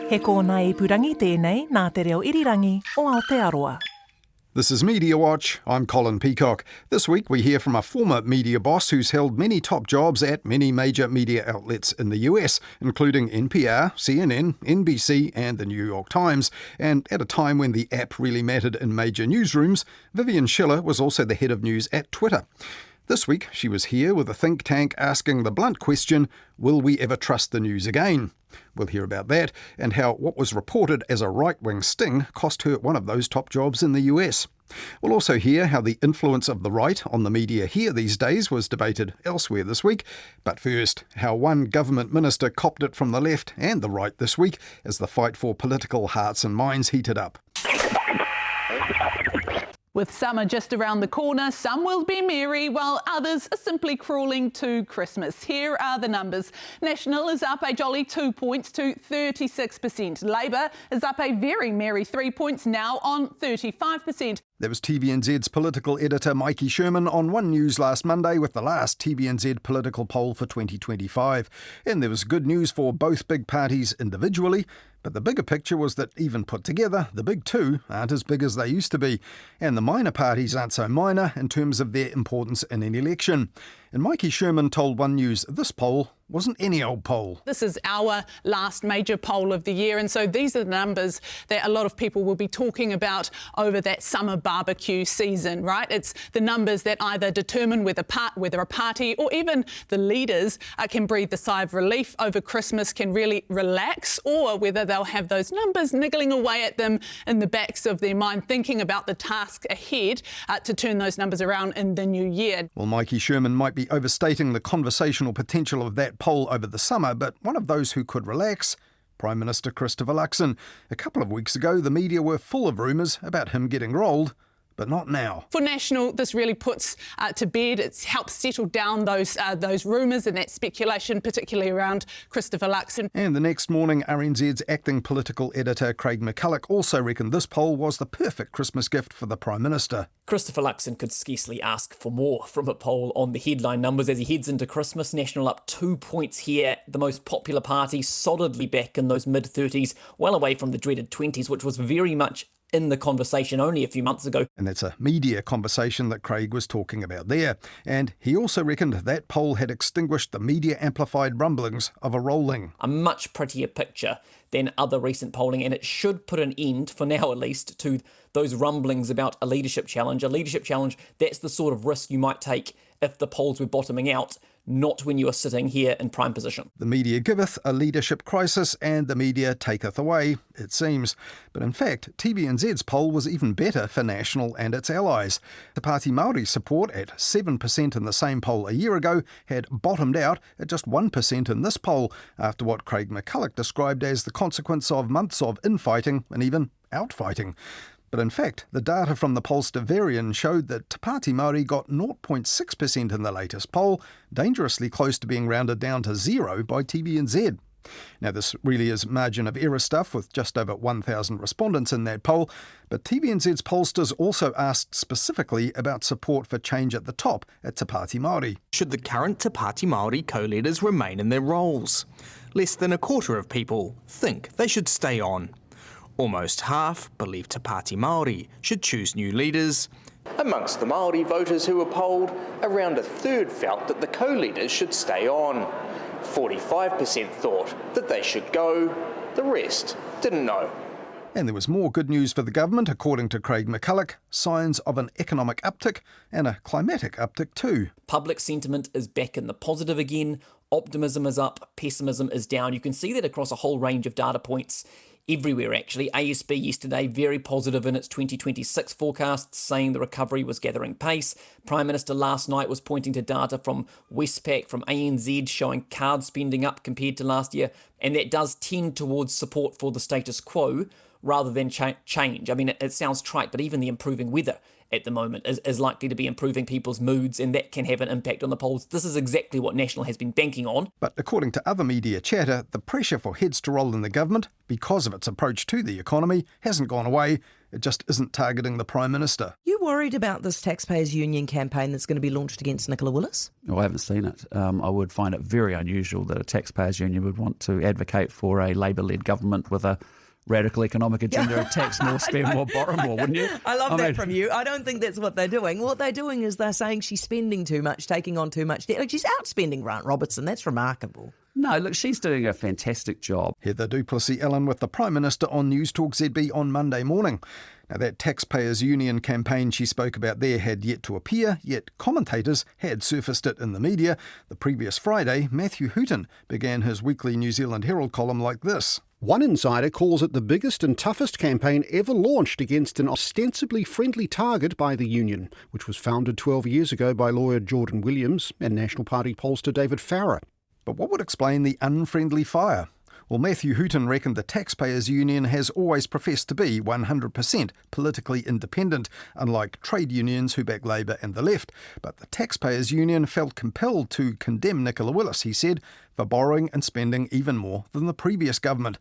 He kōna ipurangi tēnei nā te reo irirangi o Aotearoa. This is Mediawatch. I'm Colin Peacock. This week we hear from a former media boss who's held many top jobs at many major media outlets in the US, including NPR, CNN, NBC and the New York Times. And at a time when the app really mattered in major newsrooms, Vivian Schiller was also the head of news at Twitter. This week she was here with a think tank asking the blunt question, will we ever trust the news again? We'll hear about that and how what was reported as a right-wing sting cost her one of those top jobs in the US. We'll also hear how the influence of the right on the media here these days was debated elsewhere this week. But first, how one government minister copped it from the left and the right this week as the fight for political hearts and minds heated up. With summer just around the corner, some will be merry while others are simply crawling to Christmas. Here are the numbers. National is up a jolly 2 points to 36%. Labour is up a very merry 3 points, now on 35%. There was TVNZ's political editor Mikey Sherman on One News last Monday with the last TVNZ political poll for 2025. And there was good news for both big parties individually, but the bigger picture was that even put together, the big two aren't as big as they used to be. And the minor parties aren't so minor in terms of their importance in an election. And Mikey Sherman told One News this poll wasn't any old poll. This is our last major poll of the year, and so these are the numbers that a lot of people will be talking about over that summer barbecue season, right? It's the numbers that either determine whether a party or even the leaders can breathe a sigh of relief over Christmas, can really relax, or whether they'll have those numbers niggling away at them in the backs of their mind, thinking about the task ahead to turn those numbers around in the new year. Well, Mikey Sherman might be overstating the conversational potential of that poll over the summer, but one of those who could relax, Prime Minister Christopher Luxon. A couple of weeks ago, the media were full of rumours about him getting rolled, but not now. For National, this really puts to bed, it helps settle down those rumours and that speculation, particularly around Christopher Luxon. And the next morning, RNZ's acting political editor Craig McCulloch also reckoned this poll was the perfect Christmas gift for the Prime Minister. Christopher Luxon could scarcely ask for more from a poll on the headline numbers as he heads into Christmas. National up 2 points here, the most popular party solidly back in those mid-30s, well away from the dreaded 20s, which was very much in the conversation only a few months ago. And that's a media conversation that Craig was talking about there. And he also reckoned that poll had extinguished the media-amplified rumblings of a rolling. A much prettier picture than other recent polling, and it should put an end, for now at least, to those rumblings about a leadership challenge. A leadership challenge, that's the sort of risk you might take if the polls were bottoming out, not when you are sitting here in prime position. The media giveth a leadership crisis and the media taketh away, it seems. But in fact, TVNZ's poll was even better for National and its allies. The Party Māori support at 7% in the same poll a year ago had bottomed out at just 1% in this poll, after what Craig McCulloch described as the consequence of months of infighting and even outfighting. But in fact, the data from the pollster Varian showed that Te Pāti Māori got 0.6% in the latest poll, dangerously close to being rounded down to zero by TVNZ. Now, this really is margin of error stuff with just over 1,000 respondents in that poll, but TVNZ's pollsters also asked specifically about support for change at the top at Te Pāti Māori. Should the current Te Pāti Māori co-leaders remain in their roles? Less than a quarter of people think they should stay on. Almost half believe Te Pāti Māori should choose new leaders. Amongst the Māori voters who were polled, around a third felt that the co-leaders should stay on. 45% thought that they should go, the rest didn't know. And there was more good news for the government, according to Craig McCulloch, signs of an economic uptick and a climatic uptick too. Public sentiment is back in the positive again, optimism is up, pessimism is down. You can see that across a whole range of data points everywhere actually. ASB yesterday very positive in its 2026 forecasts, saying the recovery was gathering pace. Prime Minister last night was pointing to data from Westpac, from ANZ, showing card spending up compared to last year, and that does tend towards support for the status quo rather than change. I mean, it sounds trite, but even the improving weather at the moment is likely to be improving people's moods, and that can have an impact on the polls. This is exactly what National has been banking on. But according to other media chatter, the pressure for heads to roll in the government, because of its approach to the economy, hasn't gone away. It just isn't targeting the Prime Minister. You worried about this Taxpayers Union campaign that's going to be launched against Nicola Willis? Well, I haven't seen it. I would find it very unusual that a taxpayers union would want to advocate for a Labor-led government with a radical economic agenda of tax more, spend more, borrow more, wouldn't you? I love that from you. I don't think that's what they're doing. What they're doing is they're saying she's spending too much, taking on too much debt. Like, she's outspending Grant Robertson. That's remarkable. No, look, she's doing a fantastic job. Heather Duplessis-Allen with the Prime Minister on News Talk ZB on Monday morning. Now, that taxpayers union campaign she spoke about there had yet to appear, yet commentators had surfaced it in the media. The previous Friday, Matthew Hooton began his weekly New Zealand Herald column like this. One insider calls it the biggest and toughest campaign ever launched against an ostensibly friendly target by the union, which was founded 12 years ago by lawyer Jordan Williams and National Party pollster David Farrer. But what would explain the unfriendly fire? Well, Matthew Hooton reckoned the Taxpayers Union has always professed to be 100% politically independent, unlike trade unions who back Labour and the left. But the Taxpayers Union felt compelled to condemn Nicola Willis, he said, for borrowing and spending even more than the previous government.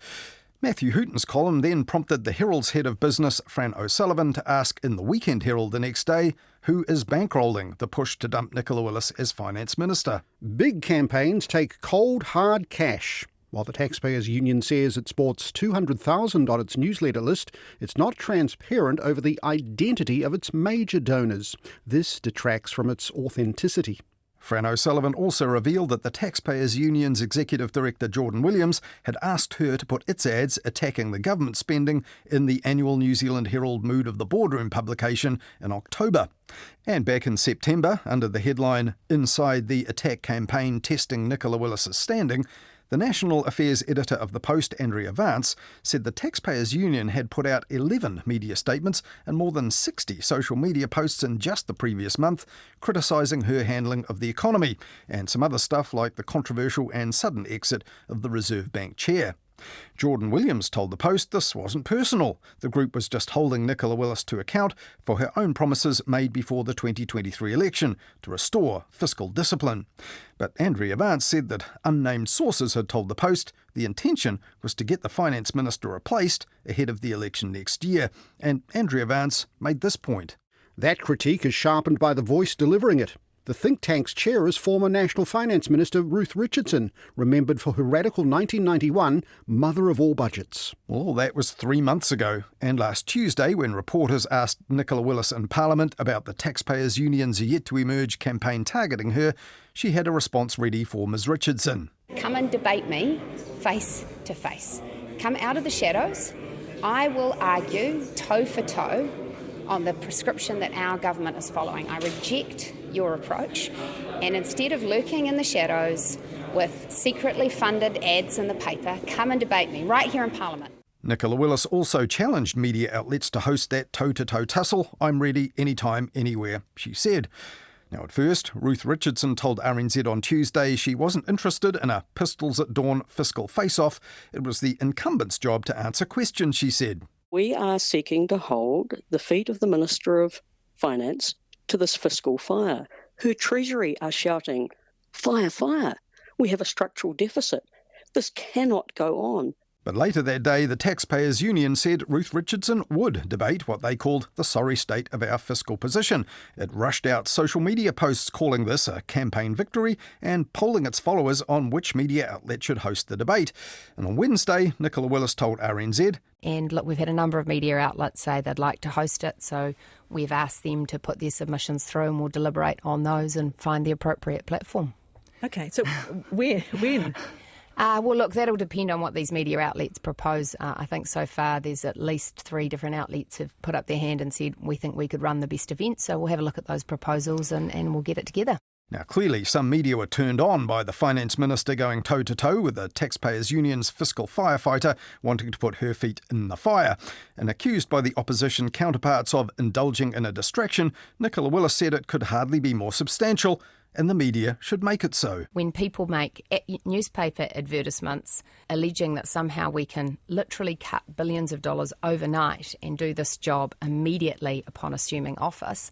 Matthew Hooton's column then prompted the Herald's head of business, Fran O'Sullivan, to ask in the Weekend Herald the next day who is bankrolling the push to dump Nicola Willis as Finance Minister. Big campaigns take cold, hard cash. While the Taxpayers Union says it sports 200,000 on its newsletter list, it's not transparent over the identity of its major donors. This detracts from its authenticity. Fran O'Sullivan also revealed that the Taxpayers Union's Executive Director Jordan Williams had asked her to put its ads attacking the government spending in the annual New Zealand Herald Mood of the Boardroom publication in October. And back in September, under the headline Inside the Attack Campaign Testing Nicola Willis's Standing, the National Affairs editor of the Post, Andrea Vance, said the Taxpayers Union had put out 11 media statements and more than 60 social media posts in just the previous month, criticising her handling of the economy and some other stuff like the controversial and sudden exit of the Reserve Bank chair. Jordan Williams told the Post this wasn't personal. The group was just holding Nicola Willis to account for her own promises made before the 2023 election to restore fiscal discipline. But Andrea Vance said that unnamed sources had told the Post the intention was to get the Finance Minister replaced ahead of the election next year. And Andrea Vance made this point. That critique is sharpened by the voice delivering it. The think tank's chair is former National Finance Minister Ruth Richardson, remembered for her radical 1991 mother of all budgets. Well, that was 3 months ago. And last Tuesday, when reporters asked Nicola Willis in Parliament about the Taxpayers Union's yet-to-emerge campaign targeting her, she had a response ready for Ms Richardson. Come and debate me face to face. Come out of the shadows. I will argue toe for toe on the prescription that our government is following. I reject your approach, and instead of lurking in the shadows with secretly funded ads in the paper, come and debate me right here in Parliament. Nicola Willis also challenged media outlets to host that toe-to-toe tussle. I'm ready anytime, anywhere, she said. Now, at first, Ruth Richardson told RNZ on Tuesday she wasn't interested in a pistols at dawn fiscal face-off. It was the incumbent's job to answer questions, she said. We are seeking to hold the feet of the Minister of Finance to this fiscal fire. Her Treasury are shouting, fire, fire. We have a structural deficit. This cannot go on. But later that day, the Taxpayers Union said Ruth Richardson would debate what they called the sorry state of our fiscal position. It rushed out social media posts calling this a campaign victory and polling its followers on which media outlet should host the debate. And on Wednesday, Nicola Willis told RNZ, and look, we've had a number of media outlets say they'd like to host it, so we've asked them to put their submissions through and we'll deliberate on those and find the appropriate platform. Okay, so when? Well, look, that'll depend on what these media outlets propose. I think so far there's at least 3 different outlets have put up their hand and said we think we could run the best event, so we'll have a look at those proposals and we'll get it together. Now, clearly some media were turned on by the Finance Minister going toe-to-toe with the Taxpayers Union's fiscal firefighter wanting to put her feet in the fire. And accused by the opposition counterparts of indulging in a distraction, Nicola Willis said it could hardly be more substantial and the media should make it so. When people make newspaper advertisements alleging that somehow we can literally cut billions of dollars overnight and do this job immediately upon assuming office,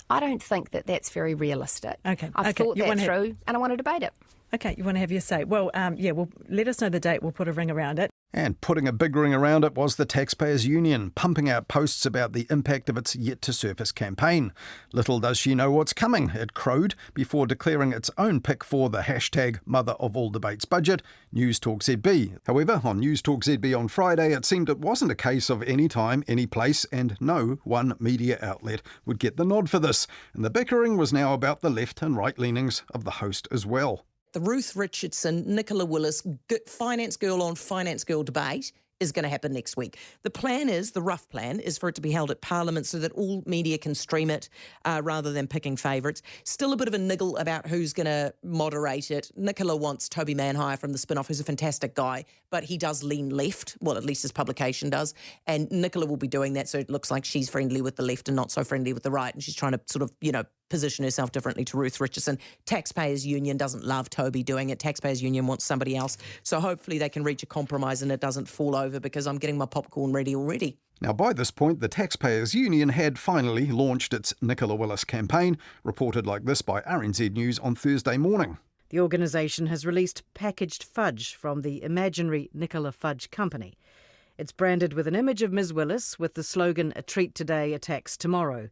I don't think that that's very realistic. I've thought that through and I want to debate it. Okay, you want to have your say. Well, well, let us know the date. We'll put a ring around it. And putting a big ring around it was the Taxpayers Union, pumping out posts about the impact of its yet-to-surface campaign. Little does she know what's coming, it crowed, before declaring its own pick for the hashtag Mother of All Debates budget, News Talk ZB. However, on News Talk ZB on Friday, it seemed it wasn't a case of any time, any place, and no one media outlet would get the nod for this. And the bickering was now about the left and right leanings of the host as well. The Ruth Richardson, Nicola Willis, finance girl on finance girl debate is going to happen next week. The plan is, the rough plan, is for it to be held at Parliament so that all media can stream it rather than picking favourites. Still a bit of a niggle about who's going to moderate it. Nicola wants Toby Manhire from The Spinoff, who's a fantastic guy, but he does lean left. Well, at least his publication does. And Nicola will be doing that, so it looks like she's friendly with the left and not so friendly with the right. And she's trying to sort of, position herself differently to Ruth Richardson. Taxpayers Union doesn't love Toby doing it. Taxpayers Union wants somebody else. So hopefully they can reach a compromise and it doesn't fall over, because I'm getting my popcorn ready already. Now, by this point, the Taxpayers Union had finally launched its Nicola Willis campaign, reported like this by RNZ News on Thursday morning. The organisation has released packaged fudge from the imaginary Nicola Fudge Company. It's branded with an image of Ms Willis with the slogan, "A treat today, a tax tomorrow."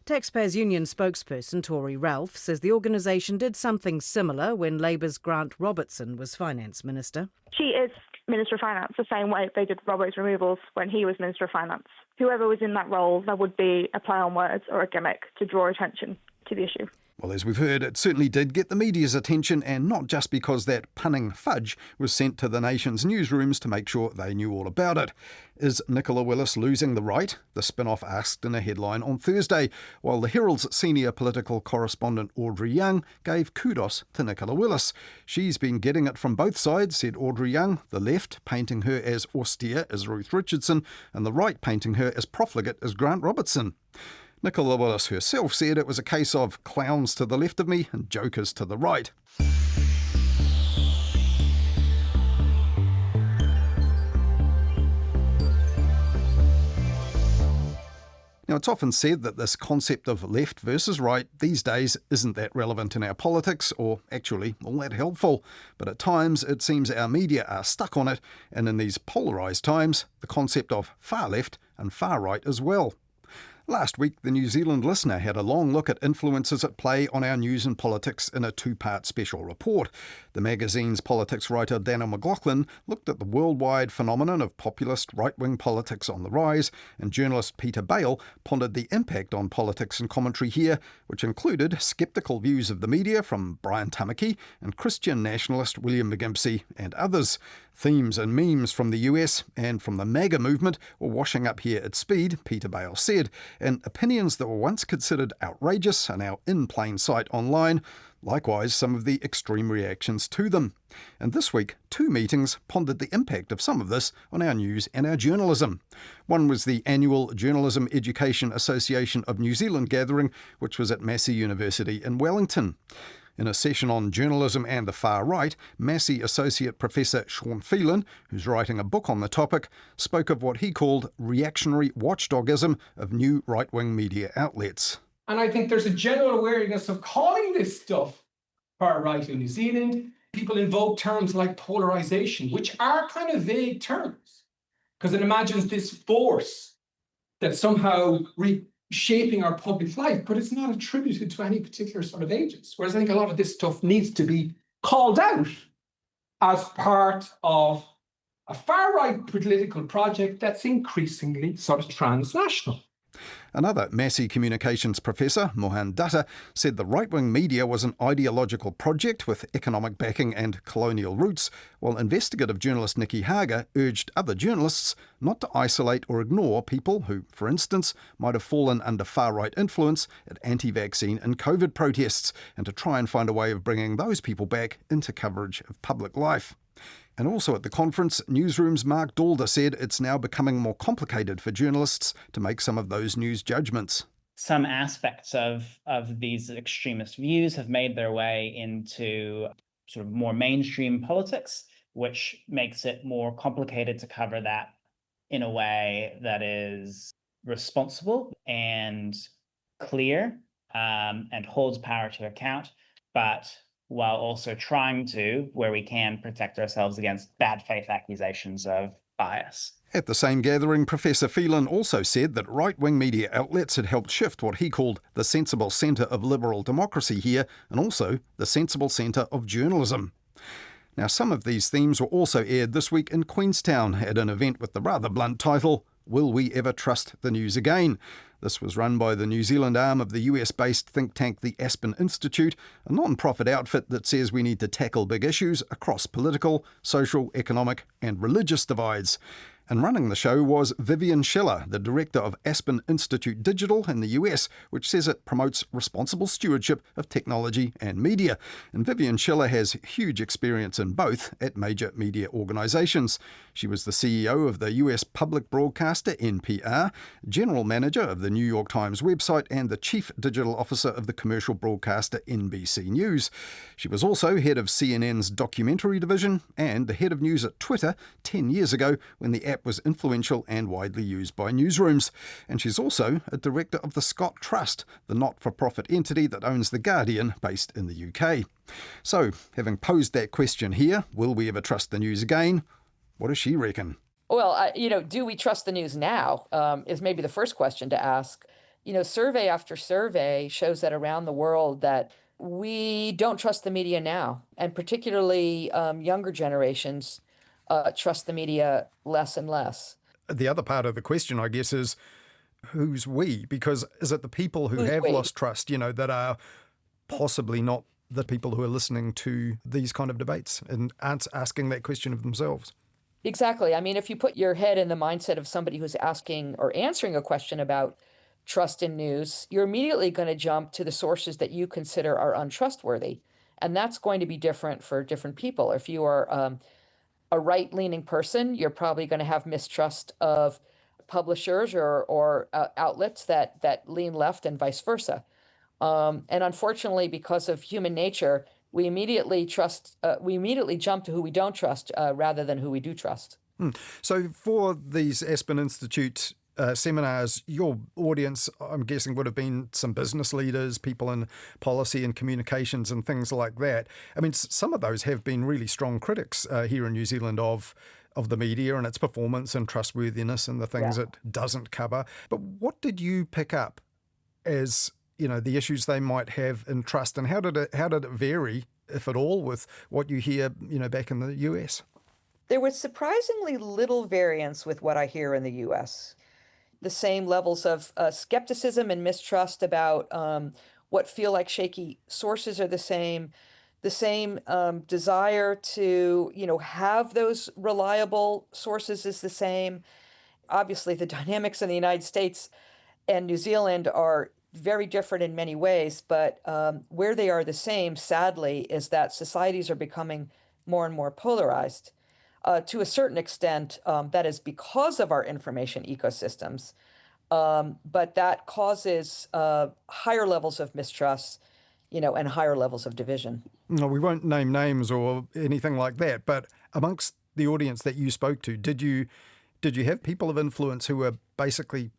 Taxpayers Union spokesperson Tori Ralph says the organisation did something similar when Labour's Grant Robertson was Finance Minister. She is Minister of Finance, the same way they did Robbo's removals when he was Minister of Finance. Whoever was in that role, there would be a play on words or a gimmick to draw attention to the issue. Well, as we've heard, it certainly did get the media's attention, and not just because that punning fudge was sent to the nation's newsrooms to make sure they knew all about it. Is Nicola Willis losing the right? The Spinoff asked in a headline on Thursday, while the Herald's senior political correspondent Audrey Young gave kudos to Nicola Willis. She's been getting it from both sides, said Audrey Young, the left painting her as austere as Ruth Richardson, and the right painting her as profligate as Grant Robertson. Nicola Willis herself said it was a case of clowns to the left of me and jokers to the right. Now, it's often said that this concept of left versus right these days isn't that relevant in our politics, or actually all that helpful. But at times it seems our media are stuck on it, and in these polarised times, the concept of far left and far right as well. Last week, the New Zealand Listener had a long look at influences at play on our news and politics in a two-part special report. The magazine's politics writer Daniel McLaughlin looked at the worldwide phenomenon of populist right-wing politics on the rise, and journalist Peter Bale pondered the impact on politics and commentary here, which included sceptical views of the media from Brian Tamaki and Christian nationalist William McGimpsey and others. Themes and memes from the US and from the MAGA movement were washing up here at speed, Peter Bale said, and opinions that were once considered outrageous are now in plain sight online, likewise some of the extreme reactions to them. And this week, 2 meetings pondered the impact of some of this on our news and our journalism. One was the annual Journalism Education Association of New Zealand gathering, which was at Massey University in Wellington. In a session on journalism and the far right, Massey Associate Professor Sean Phelan, who's writing a book on the topic, spoke of what he called reactionary watchdogism of new right-wing media outlets. And I think there's a general awareness of calling this stuff far right in New Zealand. People invoke terms like polarisation, which are kind of vague terms, because it imagines this force that's somehow shaping our public life, but it's not attributed to any particular sort of agents. Whereas I think a lot of this stuff needs to be called out as part of a far-right political project that's increasingly sort of transnational. Another Massey Communications professor, Mohan Dutta, said the right-wing media was an ideological project with economic backing and colonial roots, while investigative journalist Nikki Hager urged other journalists not to isolate or ignore people who, for instance, might have fallen under far-right influence at anti-vaccine and COVID protests, and to try and find a way of bringing those people back into coverage of public life. And also at the conference, Newsroom's Mark Dalder said it's now becoming more complicated for journalists to make some of those news judgments. some aspects of these extremist views have made their way into sort of more mainstream politics, which makes it more complicated to cover that in a way that is responsible and clear, and holds power to account, but while also trying to, where we can, protect ourselves against bad faith accusations of bias. At the same gathering, Professor Phelan also said that right-wing media outlets had helped shift what he called the sensible centre of liberal democracy here, and also the sensible centre of journalism. Now, some of these themes were also aired this week in Queenstown at an event with the rather blunt title, Will We Ever Trust the News Again? This was run by the New Zealand arm of the US-based think tank the Aspen Institute, a non-profit outfit that says we need to tackle big issues across political, social, economic and religious divides. And running the show was Vivian Schiller, the director of Aspen Institute Digital in the US, which says it promotes responsible stewardship of technology and media. And Vivian Schiller has huge experience in both at major media organisations. She was the CEO of the US public broadcaster NPR, general manager of the New York Times website, and the chief digital officer of the commercial broadcaster NBC News. She was also head of CNN's documentary division and the head of news at Twitter 10 years ago when the app was influential and widely used by newsrooms. And she's also a director of the Scott Trust, the not-for-profit entity that owns The Guardian, based in the UK. So, having posed that question here, will we ever trust the news again? What does she reckon? Well, do we trust the news now is maybe the first question to ask. Survey after survey shows that around the world that we don't trust the media now, and particularly younger generations trust the media less and less. The other part of the question, I guess, is who's we? Because is it the people who have lost trust, that are possibly not the people who are listening to these kind of debates and aren't asking that question of themselves? Exactly. I mean, if you put your head in the mindset of somebody who's asking or answering a question about trust in news, you're immediately going to jump to the sources that you consider are untrustworthy. And that's going to be different for different people. If you are a right-leaning person, you're probably going to have mistrust of publishers or outlets that lean left and vice versa. And unfortunately, because of human nature, we immediately jump to who we don't trust rather than who we do trust. So for these Aspen Institute seminars, your audience, I'm guessing, would have been some business leaders, people in policy and communications and things like that. I mean, some of those have been really strong critics here in New Zealand of the media and its performance and trustworthiness and the things it doesn't cover. But what did you pick up as the issues they might have in trust, and how did it vary, if at all, with what you hear back in the US? There was surprisingly little variance with what I hear in the US. The same levels of skepticism and mistrust about what feel like shaky sources are the same. The same desire to have those reliable sources is the same. Obviously, the dynamics in the United States and New Zealand are very different in many ways, but where they are the same, sadly, is that societies are becoming more and more polarized. To a certain extent, that is because of our information ecosystems, but that causes higher levels of mistrust, and higher levels of division. No, we won't name names or anything like that, but amongst the audience that you spoke to, did you have people of influence who were basically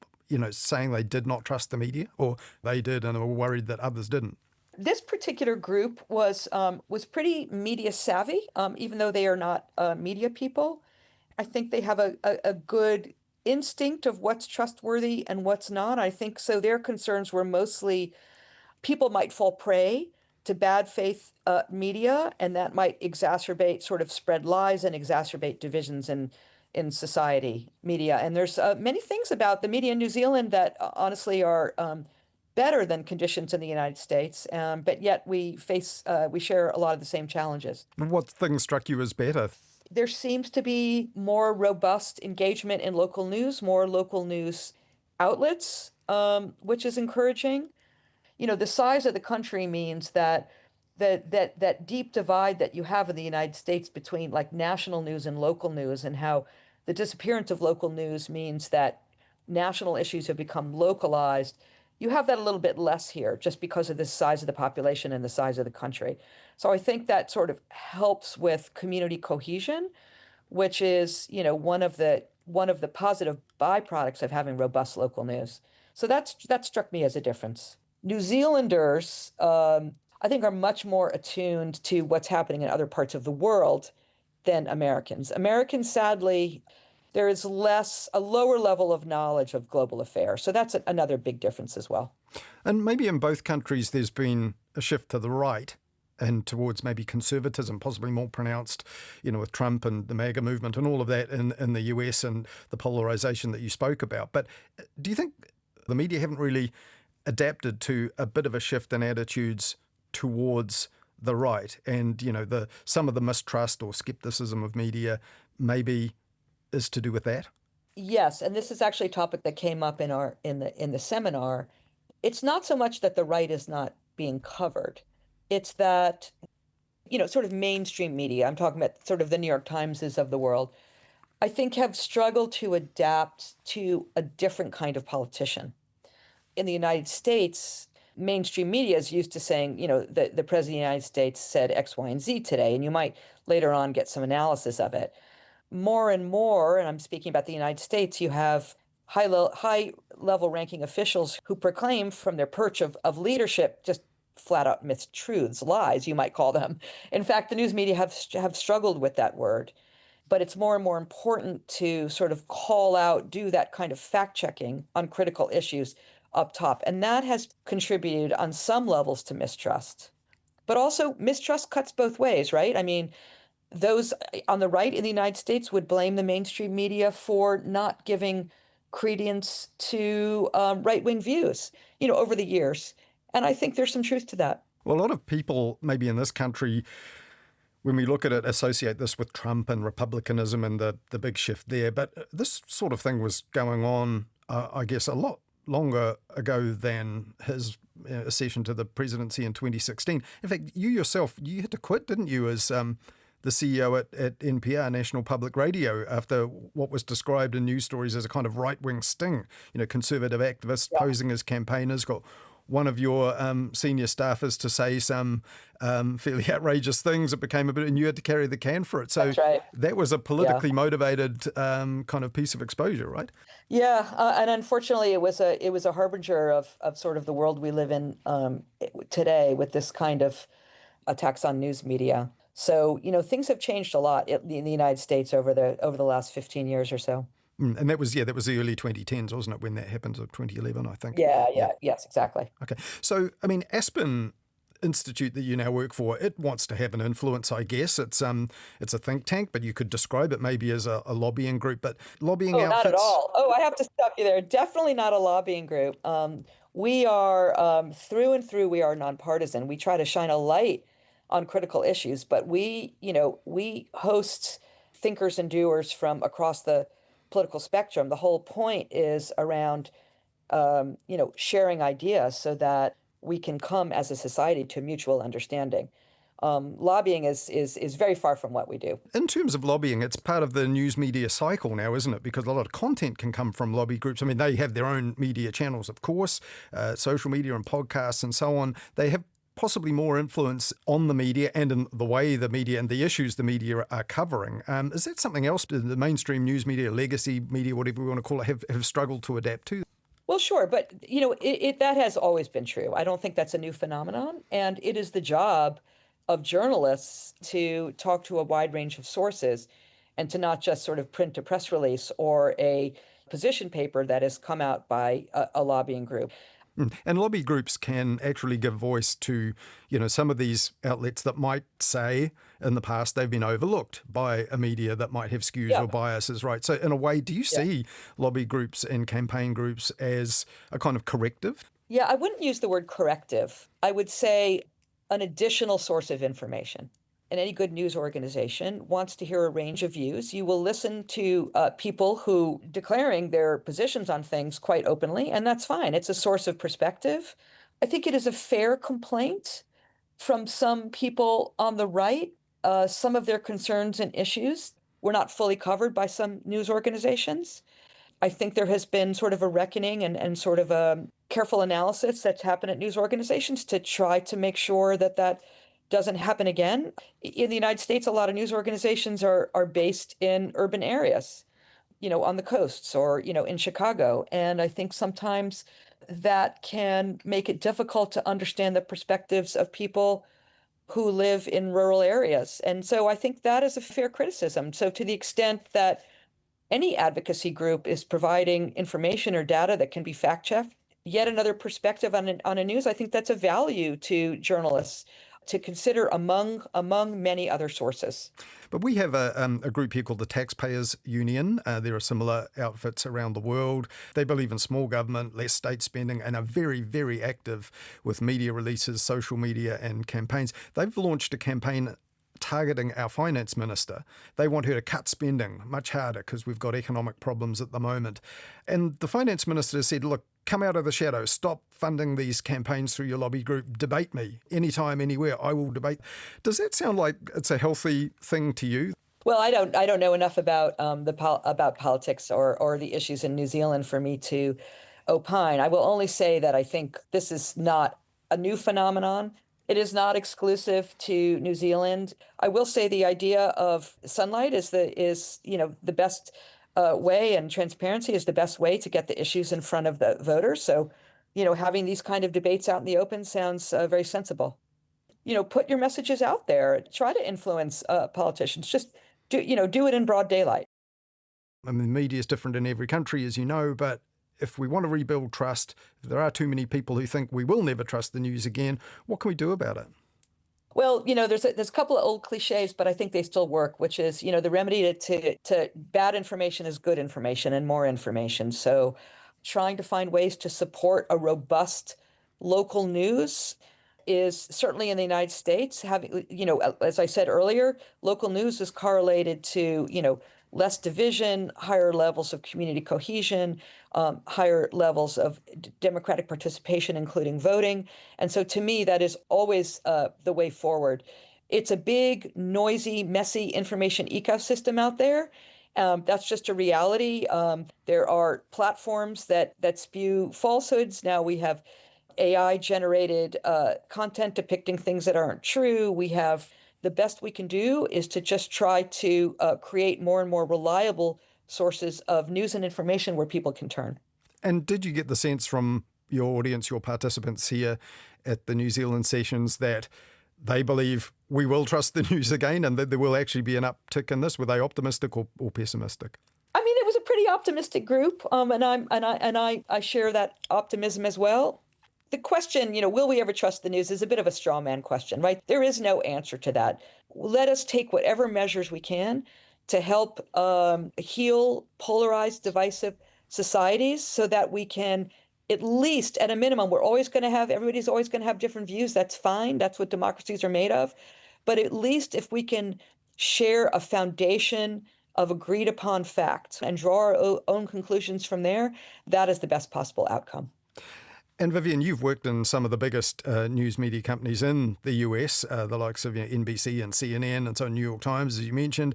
saying they did not trust the media, or they did and were worried that others didn't? This particular group was pretty media savvy, even though they are not media people. I think they have a good instinct of what's trustworthy and what's not. I think so. Their concerns were mostly people might fall prey to bad faith media, and that might spread lies and exacerbate divisions in society, media. And there's many things about the media in New Zealand that honestly are better than conditions in the United States, but yet we share a lot of the same challenges. What things struck you as better? There seems to be more robust engagement in local news, more local news outlets, which is encouraging. The size of the country means that deep divide that you have in the United States between like national news and local news, and how the disappearance of local news means that national issues have become localized, You have that a little bit less here just because of the size of the population and the size of the country. So I think that sort of helps with community cohesion, which is, one of the positive byproducts of having robust local news. So that struck me as a difference. New Zealanders, I think, are much more attuned to what's happening in other parts of the world than Americans. Americans, sadly, there is a lower level of knowledge of global affairs. So that's another big difference as well. And maybe in both countries there's been a shift to the right and towards maybe conservatism, possibly more pronounced, with Trump and the MAGA movement and all of that in the US and the polarisation that you spoke about. But do you think the media haven't really adapted to a bit of a shift in attitudes towards the right, and some of the mistrust or skepticism of media maybe is to do with that? Yes, and this is actually a topic that came up in the seminar. It's not so much that the right is not being covered. It's that, sort of mainstream media, I'm talking about sort of the New York Timeses of the world, I think have struggled to adapt to a different kind of politician. In the United States, mainstream media is used to saying, the President of the United States said X, Y, and Z today, and you might later on get some analysis of it. More and more, and I'm speaking about the United States, you have high-level ranking officials who proclaim from their perch of leadership just flat-out mistruths, lies, you might call them. In fact, the news media have struggled with that word. But it's more and more important to sort of call out, do that kind of fact-checking on critical issues up top. And that has contributed on some levels to mistrust. But also, mistrust cuts both ways, right? I mean, those on the right in the United States would blame the mainstream media for not giving credence to right-wing views, over the years. And I think there's some truth to that. Well, a lot of people, maybe in this country, when we look at it, associate this with Trump and republicanism and the big shift there. But this sort of thing was going on, I guess, a lot longer ago than his accession to the presidency in 2016. In fact, you yourself, you had to quit, didn't you, as the CEO at NPR, National Public Radio, after what was described in news stories as a kind of right-wing sting. Conservative activists posing as campaigners, got one of your senior staffers to say some fairly outrageous things. It became a bit, and you had to carry the can for it. So that's right. That was a politically motivated kind of piece of exposure, right? Yeah, and unfortunately, it was a harbinger of sort of the world we live in today with this kind of attacks on news media. So things have changed a lot in the United States over the last 15 years or so. And that was the early 2010s, wasn't it, when that happened, or 2011, I think? Yes, exactly. Okay. So, I mean, Aspen Institute that you now work for, it wants to have an influence, I guess. It's a think tank, but you could describe it maybe as a lobbying group, but lobbying outfits... not at all. Oh, I have to stop you there. Definitely not a lobbying group. We are, through and through, we are nonpartisan. We try to shine a light on critical issues, but we host thinkers and doers from across the political spectrum. The whole point is around, sharing ideas so that we can come as a society to mutual understanding. Lobbying is very far from what we do. In terms of lobbying, it's part of the news media cycle now, isn't it? Because a lot of content can come from lobby groups. I mean, they have their own media channels, of course, social media and podcasts and so on. They have possibly more influence on the media and in the way the media and the issues the media are covering. Is that something else the mainstream news media, legacy media, whatever we want to call it, have struggled to adapt to? Well, sure, but that has always been true. I don't think that's a new phenomenon, and it is the job of journalists to talk to a wide range of sources and to not just sort of print a press release or a position paper that has come out by a lobbying group. And lobby groups can actually give voice to, some of these outlets that might say in the past they've been overlooked by a media that might have skews or biases, right? So in a way, do you see lobby groups and campaign groups as a kind of corrective? Yeah, I wouldn't use the word corrective. I would say an additional source of information. And any good news organization wants to hear a range of views. You will listen to people who declaring their positions on things quite openly, and that's fine. It's a source of perspective. I think it is a fair complaint from some people on the right. Some of their concerns and issues were not fully covered by some news organizations. I think there has been sort of a reckoning and sort of a careful analysis that's happened at news organizations to try to make sure that that doesn't happen again. In the United States, a lot of news organizations are based in urban areas, on the coasts or, in Chicago. And I think sometimes that can make it difficult to understand the perspectives of people who live in rural areas. And so I think that is a fair criticism. So to the extent that any advocacy group is providing information or data that can be fact-checked, yet another perspective on a news, I think that's a value to journalists to consider among many other sources. But we have a group here called the Taxpayers Union. There are similar outfits around the world. They believe in small government, less state spending, and are very, very active with media releases, social media, and campaigns. They've launched a campaign targeting our finance minister. They want her to cut spending much harder because we've got economic problems at the moment. And the finance minister said, look, come out of the shadows, stop funding these campaigns through your lobby group, debate me anytime, anywhere, I will debate. Does that sound like it's a healthy thing to you? Well, I don't know enough about about politics or the issues in New Zealand for me to opine. I will only say that I think this is not a new phenomenon. It is not exclusive to New Zealand. I will say the idea of sunlight is the best way, and transparency is the best way to get the issues in front of the voters. So, having these kind of debates out in the open sounds very sensible. Put your messages out there. Try to influence politicians. Just do it in broad daylight. I mean, the media is different in every country, as you know, but if we want to rebuild trust, if there are too many people who think we will never trust the news again, what can we do about it? Well, there's a couple of old cliches, but I think they still work, which is, the remedy to bad information is good information and more information. So trying to find ways to support a robust local news is certainly in the United States. Having, as I said earlier, local news is correlated to, less division, higher levels of community cohesion, higher levels of democratic participation, including voting. And so to me, that is always the way forward. It's a big, noisy, messy information ecosystem out there. That's just a reality. There are platforms that spew falsehoods. Now we have AI-generated content depicting things that aren't true. The best we can do is to just try to create more and more reliable sources of news and information where people can turn. And did you get the sense from your audience, your participants here at the New Zealand sessions, that they believe we will trust the news again and that there will actually be an uptick in this? Were they optimistic or pessimistic? I mean, it was a pretty optimistic group, and I share that optimism as well. The question, will we ever trust the news, is a bit of a straw man question, right? There is no answer to that. Let us take whatever measures we can to help heal polarized, divisive societies so that we can, at least at a minimum, everybody's always going to have different views. That's fine. That's what democracies are made of. But at least if we can share a foundation of agreed upon facts and draw our own conclusions from there, that is the best possible outcome. And Vivian, you've worked in some of the biggest news media companies in the US, the likes of NBC and CNN and so New York Times, as you mentioned.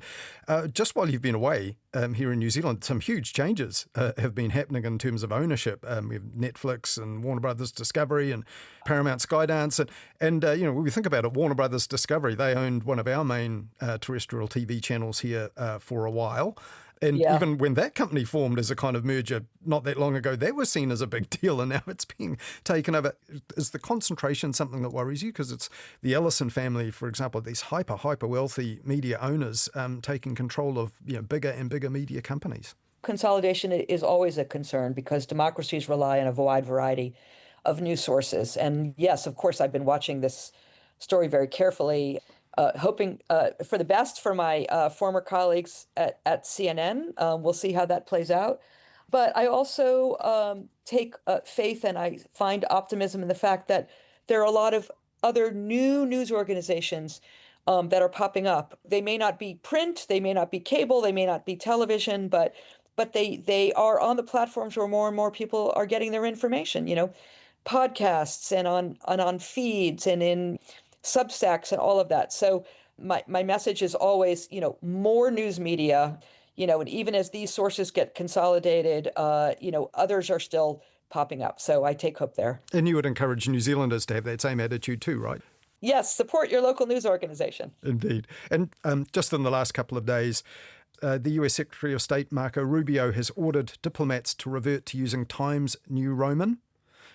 Just while you've been away here in New Zealand, some huge changes have been happening in terms of ownership. We have Netflix and Warner Brothers Discovery and Paramount Skydance. And when we think about it, Warner Brothers Discovery, they owned one of our main terrestrial TV channels here for a while. And even when that company formed as a kind of merger not that long ago, that was seen as a big deal, and now it's being taken over. Is the concentration something that worries you? Because it's the Ellison family, for example, these hyper wealthy media owners taking control of bigger and bigger media companies. Consolidation is always a concern because democracies rely on a wide variety of news sources. And yes, of course, I've been watching this story very carefully. Hoping for the best for my former colleagues at CNN. We'll see how that plays out. But I also take faith and I find optimism in the fact that there are a lot of other new news organizations that are popping up. They may not be print, they may not be cable, they may not be television, but they are on the platforms where more and more people are getting their information, podcasts and on feeds and in Substacks and all of that. So my message is always, more news media. and even as these sources get consolidated, others are still popping up. So I take hope there. And you would encourage New Zealanders to have that same attitude too, right? Yes, support your local news organization. Indeed. And just in the last couple of days, the US Secretary of State Marco Rubio has ordered diplomats to revert to using Times New Roman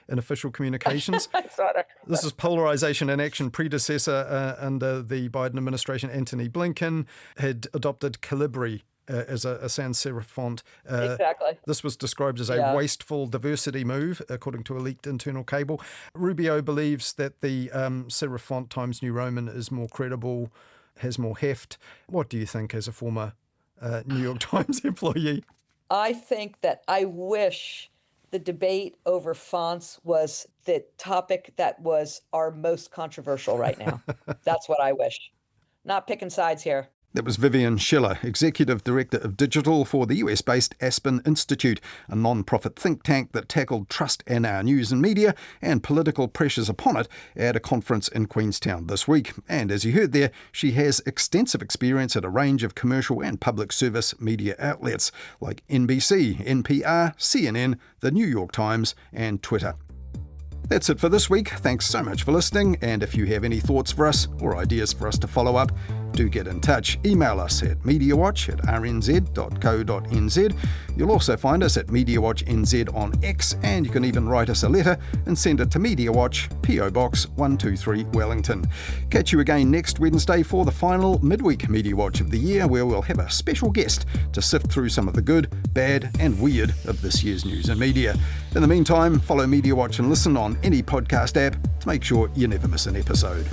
in official communications. I saw that. This is polarisation in action. Predecessor under the Biden administration, Antony Blinken, had adopted Calibri as a sans serif font. Exactly. This was described as a wasteful diversity move, according to a leaked internal cable. Rubio believes that the serif font Times New Roman is more credible, has more heft. What do you think as a former New York Times employee? I think that I wish the debate over fonts was the topic that was our most controversial right now. That's what I wish. Not picking sides here. That was Vivian Schiller, Executive Director of Digital for the US-based Aspen Institute, a non-profit think tank that tackled trust in our news and media and political pressures upon it at a conference in Queenstown this week. And as you heard there, she has extensive experience at a range of commercial and public service media outlets like NBC, NPR, CNN, The New York Times and Twitter. That's it for this week. Thanks so much for listening. And if you have any thoughts for us or ideas for us to follow up, do get in touch. Email us at mediawatch@rnz.co.nz. You'll also find us at Mediawatch NZ on X, and you can even write us a letter and send it to Mediawatch, PO Box 123 Wellington. Catch you again next Wednesday for the final midweek Mediawatch of the year, where we'll have a special guest to sift through some of the good, bad and weird of this year's news and media. In the meantime, follow Mediawatch and listen on any podcast app to make sure you never miss an episode.